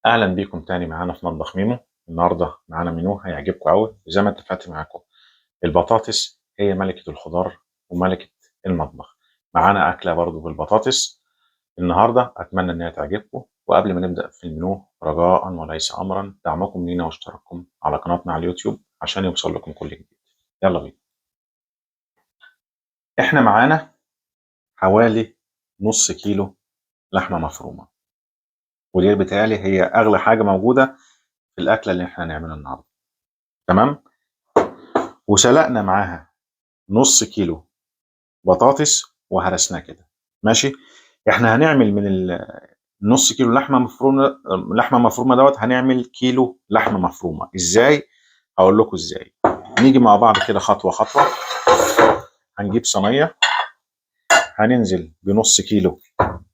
اهلا بيكم تاني معانا في مطبخ ميمو. النهارده معانا منيو هيعجبكم قوي زي ما اتفقت معاكم. البطاطس هي ملكة الخضار وملكة المطبخ. معانا اكله برضو بالبطاطس النهارده، اتمنى انها تعجبكم. وقبل ما نبدا في المنيو، رجاء وليس امرا، دعمكم لينا واشتراككم على قناتنا على اليوتيوب عشان يوصل لكم كل جديد. يلا بينا. احنا معانا حوالي نص كيلو لحمه مفرومه، ودي بتهيألي هي اغلى حاجه موجوده في الاكله اللي احنا هنعملها النهارده. تمام. وسلقنا معاها نص كيلو بطاطس وهرسناه كده. ماشي. احنا هنعمل من النص كيلو لحمه مفرومه دوت، هنعمل كيلو لحمه مفرومه. ازاي؟ هقول لكم ازاي. نيجي مع بعض كده خطوه خطوه. هنجيب صينيه، هننزل بنص كيلو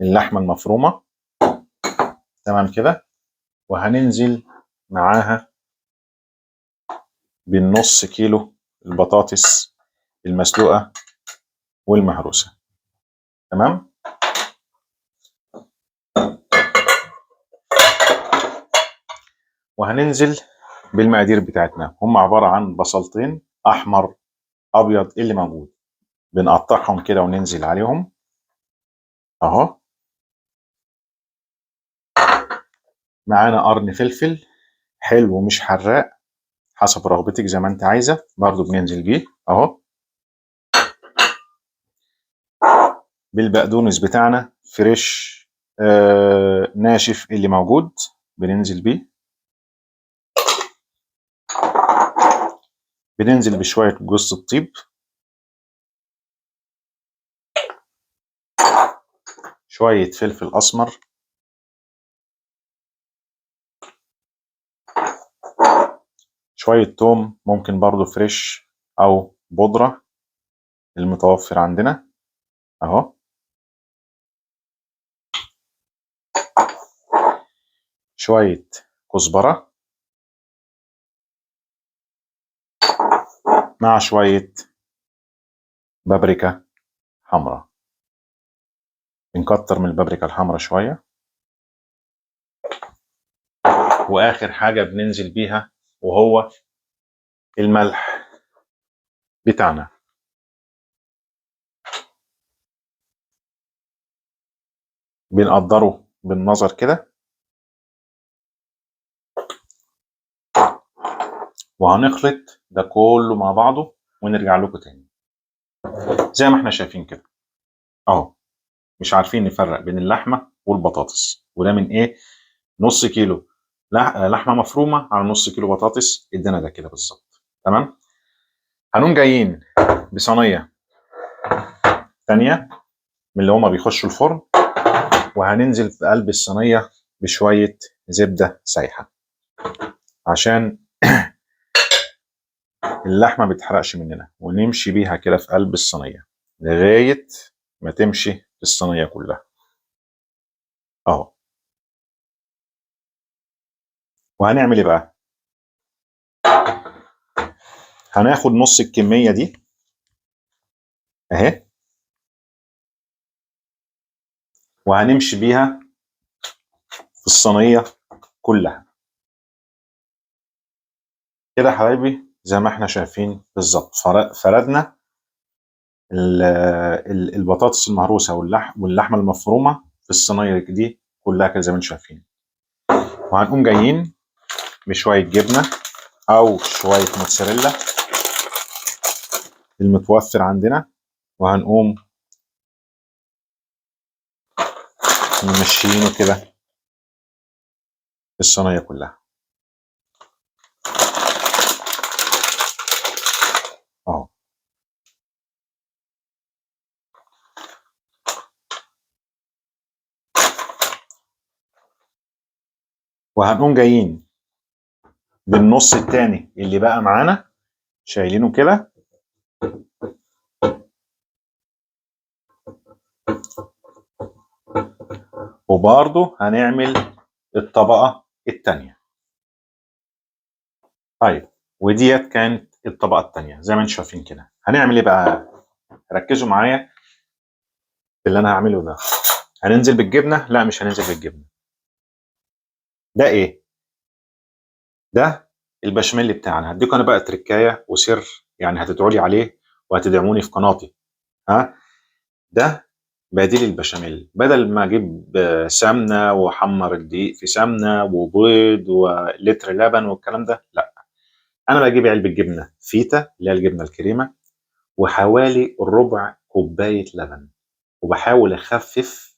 اللحمه المفرومه. تمام كده. وهننزل معاها بالنص كيلو البطاطس المسلوقه والمهروسه. تمام. وهننزل بالمقادير بتاعتنا، هم عبارة عن بصلتين أحمر أبيض اللي موجود. بنقطعهم كده وننزل عليهم أهو. معانا قرن فلفل حلو ومش حراق، حسب رغبتك زي ما أنت عايزة، برضو بننزل بيه أهو. بالبقدونس بتاعنا فريش ناشف اللي موجود، بننزل بيه. بننزل بشوية جوز الطيب، شوية فلفل أسمر، شوية توم ممكن برضو فريش أو بودرة المتوفر عندنا أهو. شوية كزبرة مع شوية بابريكا حمراء. بنكتر من البابريكا الحمراء شوية. وآخر حاجة بننزل بيها وهو الملح بتاعنا. بنقدره بالنظر كده، وهنخلط ده كله مع بعضه ونرجع لكم تاني. زي ما احنا شايفين كده اهو. مش عارفين نفرق بين اللحمة والبطاطس، وده من ايه؟ نص كيلو لحمة مفرومة على نص كيلو بطاطس، ادينا ده كده بالظبط. تمام. هنقوم جايين بصينية تانية من اللي هما بيخشوا الفرن، وهننزل في قلب الصينية بشوية زبدة سايحة عشان اللحمة ما بتحرقش مننا، ونمشي بيها كده في قلب الصينية لغاية ما تمشي في الصينية كلها اهو. وهنعمل ايه بقى؟ هناخد نص الكمية دي اهي، وهنمشي بيها في الصينية كلها كده يا حبايبي زي ما احنا شايفين بالظبط. فردنا البطاطس المهروسة واللحمة المفرومة في الصينية دي كلها كده زي ما انتم شايفين. وهنقوم جايين بشوية جبنة أو شوية موتزاريلا المتوفر عندنا، وهنقوم ممشيينه كده في الصينية كلها اهو. وهنقوم جايين بالنص التاني اللي بقى معانا شايلينه كده، وبرضه هنعمل الطبقة التانية. طيب، وديت كانت الطبقة التانية زي ما انتم شايفين كده. هنعمل ايه بقى؟ ركزوا معايا في اللي انا هعمله ده. هننزل بالجبنة؟ لا، مش هننزل بالجبنة. ده ايه؟ ده البشاميل بتاعنا. هديكم انا بقى تركايه وسر، يعني هتدعوا لي عليه وهتدعموني في قناتي. ها، ده بديل البشاميل. بدل ما اجيب سمنه واحمر الدقيق في سمنه وبيض ولتر لبن والكلام ده، لا، انا بجيب علبه جبنه فيتا اللي هي الجبنه الكريمه، وحوالي ربع كوبايه لبن، وبحاول اخفف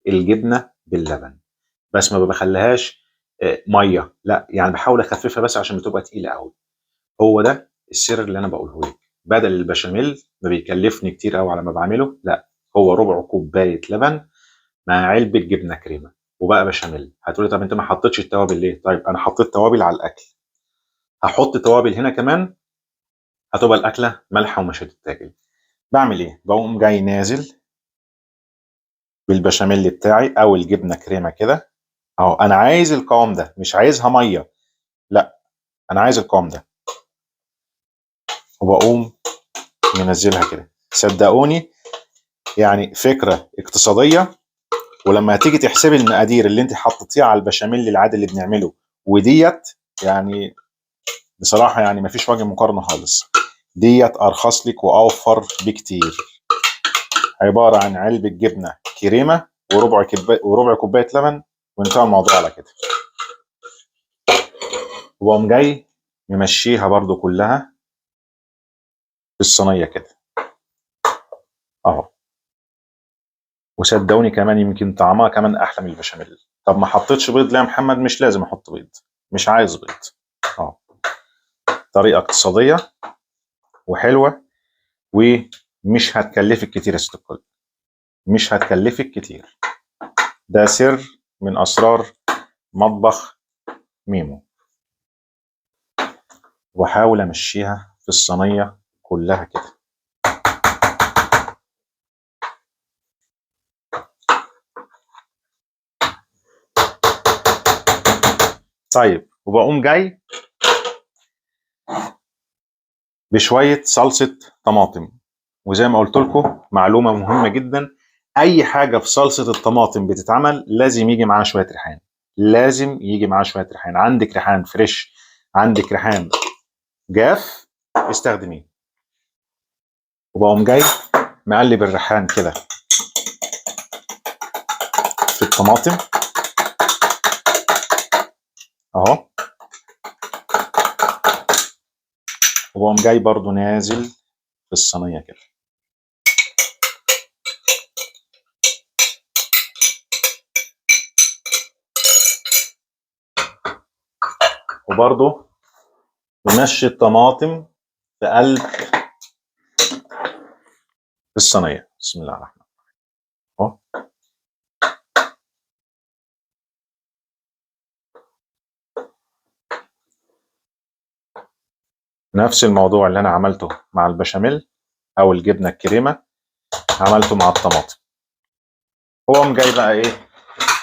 الجبنه باللبن، بس ما بخليهاش ميه، لا، يعني بحاول اخففها بس عشان بتبقى تقيله قوي. هو ده السر اللي انا بقوله لك. بدل البشاميل ما بيكلفني كتير قوي على ما بعمله، لا، هو ربع كوبايه لبن مع علبه جبنه كريمه وبقى بشاميل. هتقولي طب انت ما حطيتش التوابل ليه؟ طيب انا حطيت توابل على الاكل، هحط توابل هنا كمان، هتبقى الاكله مالحه ومش هتتاكل. بعمل ايه؟ بقوم جاي نازل بالبشاميل بتاعي او الجبنه كريمه كده اهو. انا عايز القوام ده، مش عايزها ميه، لا، انا عايز القوام ده. وبقوم منزلها كده. صدقوني يعني فكره اقتصاديه، ولما هتيجي تحسبي المقادير اللي انت حطيتيها على البشاميل العادي اللي بنعمله وديت، يعني بصراحه يعني مفيش وجه مقارنه خالص. ديت ارخص لك واوفر بكتير. عباره عن علبه جبنه كريمه وربع كوبايه لبن، وانتهى الموضوع على كده. وبقوم جاي ممشيها برضو كلها في الصينيه كده اهو. وصدقوني كمان يمكن طعمها كمان احلى من البشاميل. طب ما حطيتش بيض ليه يا محمد؟ مش لازم احط بيض، مش عايز بيض. اه، طريقه اقتصاديه وحلوه، ومش هتكلفك كتير يا ست الكل، مش هتكلفك كتير. ده سر من اسرار مطبخ ميمو. واحاول امشيها في الصينيه كلها كده. طيب، وبقوم جاي بشويه صلصه طماطم. وزي ما قلت لكم معلومه مهمه جدا، اي حاجه في صلصه الطماطم بتتعمل لازم يجي معاها شويه ريحان، لازم يجي معاها شويه ريحان. عندك ريحان فريش، عندك ريحان جاف، استخدميه. وبقوم جاي مقلب الريحان كده في الطماطم اهو. وبقوم جاي برضو نازل في الصينيه كده. وبرضو نمشي الطماطم في قلب الصينيه. بسم الله الرحمن الرحيم اهو. نفس الموضوع اللي انا عملته مع البشاميل او الجبنه الكريمه عملته مع الطماطم. وقوم جاي بقى ايه،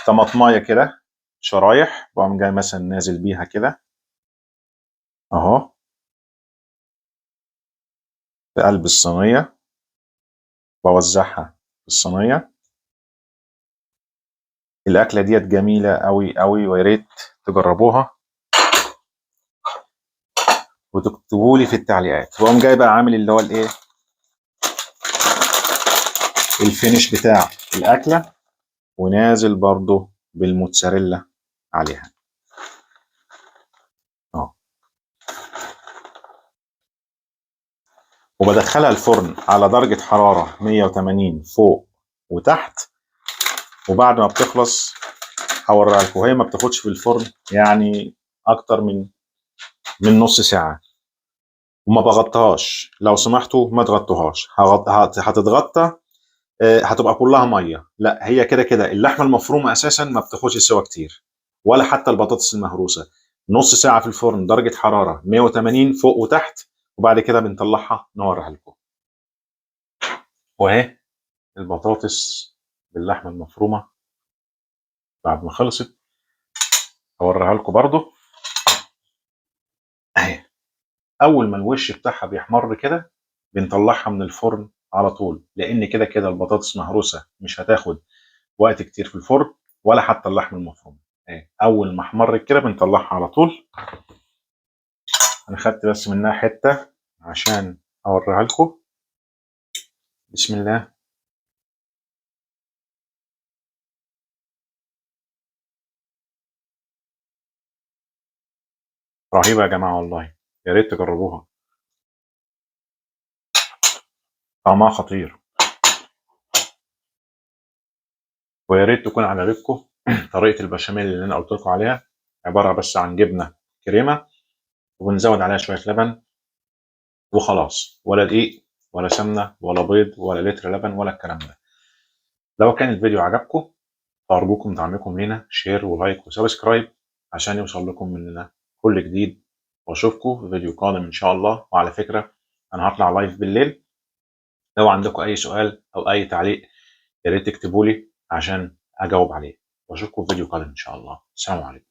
طماطمايه كده شرايح، وقوم جاي مثلا نازل بيها كده اهو في قلب الصينيه، بوزعها في الصينيه. الاكله ديت جميله قوي قوي، ويا ريت تجربوها وتكتبوا لي في التعليقات. وقوم جاي بقى عامل اللي هو الايه، الفينش بتاع الاكله، ونازل برضو بالموتزاريلا عليها اه. وبدخلها الفرن على درجه حراره 180 فوق وتحت. وبعد ما بتخلص هوريها لكم، وهي ما بتاخدش في الفرن يعني اكتر من نص ساعه. وما بغطيهاش، لو سمحتوا ما تغطوهاش. هتتغطى هتبقى كلها ميه. لا، هي كده كده اللحمه المفرومه اساسا ما بتاخدش سوا كتير، ولا حتى البطاطس المهروسه. نص ساعه في الفرن درجه حراره 180 فوق وتحت، وبعد كده بنطلعها نوريها لكم. واهي البطاطس باللحمه المفرومه بعد ما خلصت هوريها لكم برضو اهي. اول ما الوش بتاعها بيحمر كده بنطلعها من الفرن على طول، لان كده كده البطاطس مهروسه مش هتاخد وقت كتير في الفرن، ولا حتى اللحم المفروم. اول ما احمرت كده بنطلعها على طول. انا خدت بس منها حته عشان اوريها لكم. بسم الله. رهيبه يا جماعه والله، يا ريت تجربوها، طعمها خطير. ويا ريت تكون عجبتكم طريقه البشاميل اللي انا قلت لكم عليها، عباره بس عن جبنه كريمه وبنزود عليها شويه لبن وخلاص، ولا دقيق ولا سمنه ولا بيض ولا لتر لبن ولا الكلام ده. لو كان الفيديو عجبكم فارجوكم دعمكم لينا شير ولايك وسبسكرايب عشان يوصل لكم مننا كل جديد، واشوفكم في فيديو قادم ان شاء الله. وعلى فكره انا هطلع لايف بالليل، لو عندكم اي سؤال او اي تعليق يا ريت تكتبوا لي عشان اجاوب عليه. واشوفكم في فيديو قادم ان شاء الله. السلام عليكم.